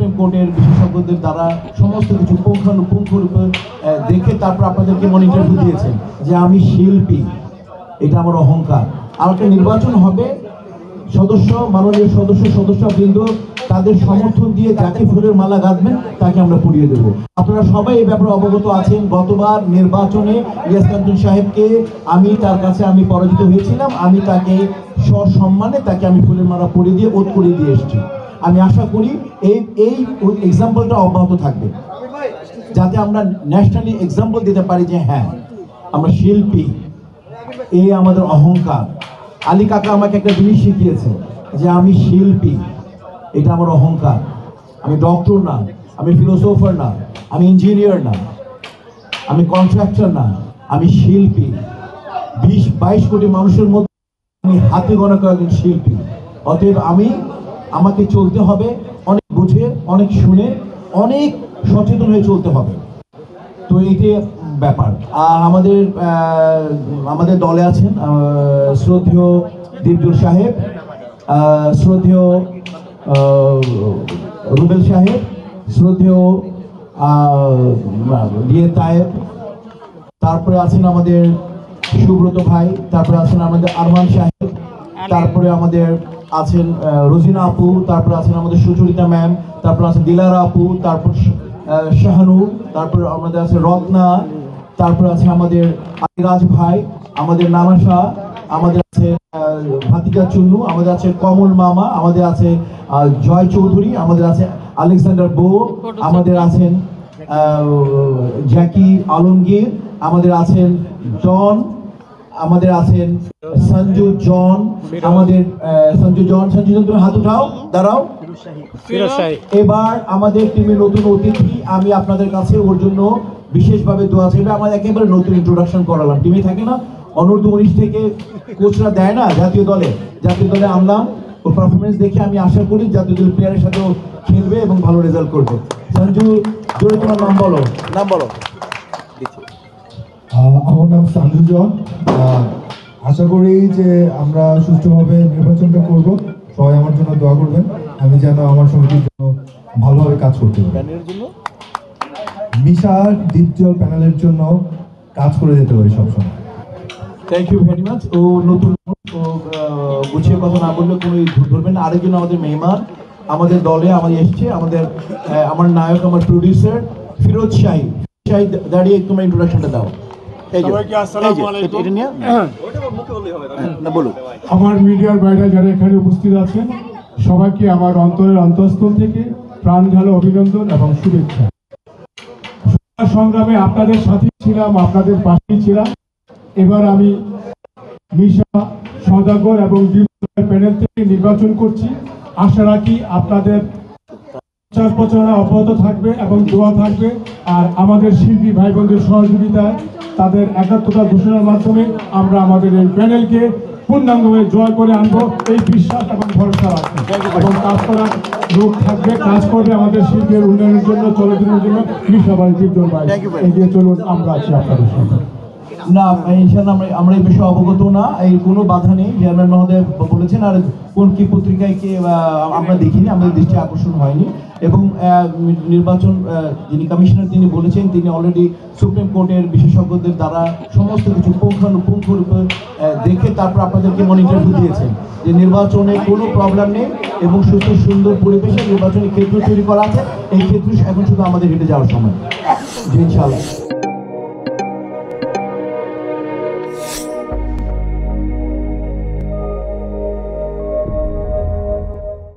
Supreme কোর্টের বিশেষজ্ঞদের দ্বারা সমস্ত কিছু পুঙ্খানুপুঙ্খরূপে দেখে তারপর আপনাদেরকে মনিটর দিয়েছেন যে আমি শিল্পী, এটা আমার অহংকার। আমাকে নির্বাচন হবে, মাননীয় সদস্যবৃন্দ তাদের সমর্থন দিয়ে যাকে ফুলের মালা গাঁথবেন তাকে আমরা পুড়িয়ে দেব। আপনারা সবাই এই ব্যাপারে অবগত আছেন। গতবার নির্বাচনে ইলিয়াস কাঞ্চন সাহেবকে আমি তার কাছে পরাজিত হয়েছিলাম, আমি তাকে সসম্মানে তাকে আমি ফুলের মালা পরিয়ে দিয়ে ওত করিয়ে দিয়ে এসেছি। আমি আশা করি এই এক্সাম্পলটা অব্যাহত থাকবে, যাতে আমরা ন্যাশনালি এক্সাম্পল দিতে পারি যে হ্যাঁ আমরা শিল্পী, এই আমাদের অহংকার। আলী কাকা আমাকে একটা জিনিস শিখিয়েছে যে আমি শিল্পী, এটা আমার অহংকার। আমি ডক্টর না, আমি ফিলোসোফার না, আমি ইঞ্জিনিয়ার না, আমি কন্ট্রাক্টর না, আমি শিল্পী। 20-22 কোটি মানুষের মধ্যে আমি হাতে গোনা কয়েকজন শিল্পী। অতএব আমাকে চলতে হবে অনেক বুঝে, অনেক শুনে, অনেক সচেতন হয়ে চলতে হবে। তো এইটাই ব্যাপার। আমাদের দলে আছেন শ্রদ্ধেয় দীপজল সাহেব, শ্রদ্ধেয় রুবেল সাহেব, শ্রদ্ধেয় তায়েব, তারপরে আছেন আমাদের সুব্রত ভাই, তারপরে আছেন আমাদের আরমান সাহেব, তারপরে আমাদের আছেন রোজিনা আপু, তারপরে আছেন আমাদের সুচরিতা ম্যাম, তারপরে আছেন দিলারা আপু, তারপর শাহানু, তারপরে আমাদের আছে রত্না, তারপরে আছে আমাদের আলিরাজ ভাই, আমাদের নানা শাহ, আমাদের আছে ভাতিকা চুন্নু, আমাদের আছে কমল মামা, আমাদের আছে জয় চৌধুরী, আমাদের আছে আলেকজান্ডার বো, আমাদের আছেন জ্যাকি আলমগীর, আমাদের আছেন জন, আমাদের আছেন সঞ্জু জন, আমাদের সঞ্জু জন তুমি হাত উঠাও, দাঁড়াও। এবার আমাদের টিমের নতুন অতিথি, আমি আপনাদের কাছে ওর জন্য বিশেষভাবে দোয়া চাইবে। আমার একেবারে নতুন ইন্ট্রোডাকশন করালাম, টিমে থাকে না অনূর্ধ্ব-19 থেকে কোচরা দেয় না জাতীয় দলে আনলাম। ওর পারফরমেন্স দেখে আমি আশা করি জাতীয় দলের প্লেয়ারের সাথেও খেলবে এবং ভালো রেজাল্ট করবে। সঞ্জু, জোরে তোমার নাম বলো। আমার নাম সঞ্জু জন। আশা করি যে আমরা সুষ্ঠুভাবে নির্বাচনটা করব। সবাই আমার জন্য দোয়া করবেন, আমি যেন আমার সমিতির জন্য ভালোভাবে কাজ করতে পারি, মিশা দীপজল প্যানেলের জন্য কাজ করে যেতে পারি সবসময়। Thank you very much. ও নতুন গুছিয়ে কথা না বললে কোনো ধরবেন না। আরেকজন আমাদের মেহমান আমাদের দলে এসছে, আমার নায়ক, আমার প্রডিউসার ফিরোজ শাহী। দাঁড়িয়ে তোমার ইন্ট্রোডাকশনটা দাও। আমার মিডিয়ার বাইরে যারা এখানে উপস্থিত আছেন সবাইকে আমার অন্তরের অন্তঃস্থল থেকে প্রাণ ঢালো অভিনন্দন এবং শুভেচ্ছা। সংগ্রামে আপনাদের সাথে ছিলাম, আপনাদের পাশেই ছিলাম। এবার আমি মিশা, সওদাগর এবং প্যানেল থেকে নির্বাচন করছি। আশা রাখি আপনাদের প্রচারণা অব্যাহত থাকবে এবং দোয়া থাকবে। আর আমাদের শিল্পী ভাই বোনদের সহযোগিতায় তাদের একাত্মতা ঘোষণার মাধ্যমে আমরা আমাদের এই প্যানেলকে পূর্ণাঙ্গভাবে জয় করে আনবো, এই বিশ্বাস এবং ভরসা রাখবো। এবং কাজ করার লোক থাকবে, কাজ করবে আমাদের শিল্পের উন্নয়নের জন্য, চলাচলের জন্য। মিশাবাই দীপজল ভাই, এগিয়ে চলুন, আমরা আছি আপনাদের সাথে। না, ইনশাআল্লাহ আমরা এই বিষয়ে অবগত না, এই কোনো বাধা নেই। চেয়ারম্যান মহোদয় বলেছেন, আর কোন কি পত্রিকায় কে আমরা দেখিনি, আমাদের দৃষ্টি আকর্ষণ হয়নি। এবং নির্বাচন যিনি কমিশনার তিনি বলেছেন তিনি অলরেডি সুপ্রিম কোর্টের বিশেষজ্ঞদের দ্বারা সমস্ত কিছু পুঙ্খানুপুঙ্খরূপে দেখে তারপর আপনাদেরকে মনিটর দিয়েছেন যে নির্বাচনে কোনো প্রবলেম নেই এবং সুস্থ সুন্দর পরিবেশে নির্বাচনী ক্ষেত্র তৈরি করা আছে। এই ক্ষেত্র এখন শুধু আমাদের হেঁটে যাওয়ার সময়। ইনশাআল্লাহ।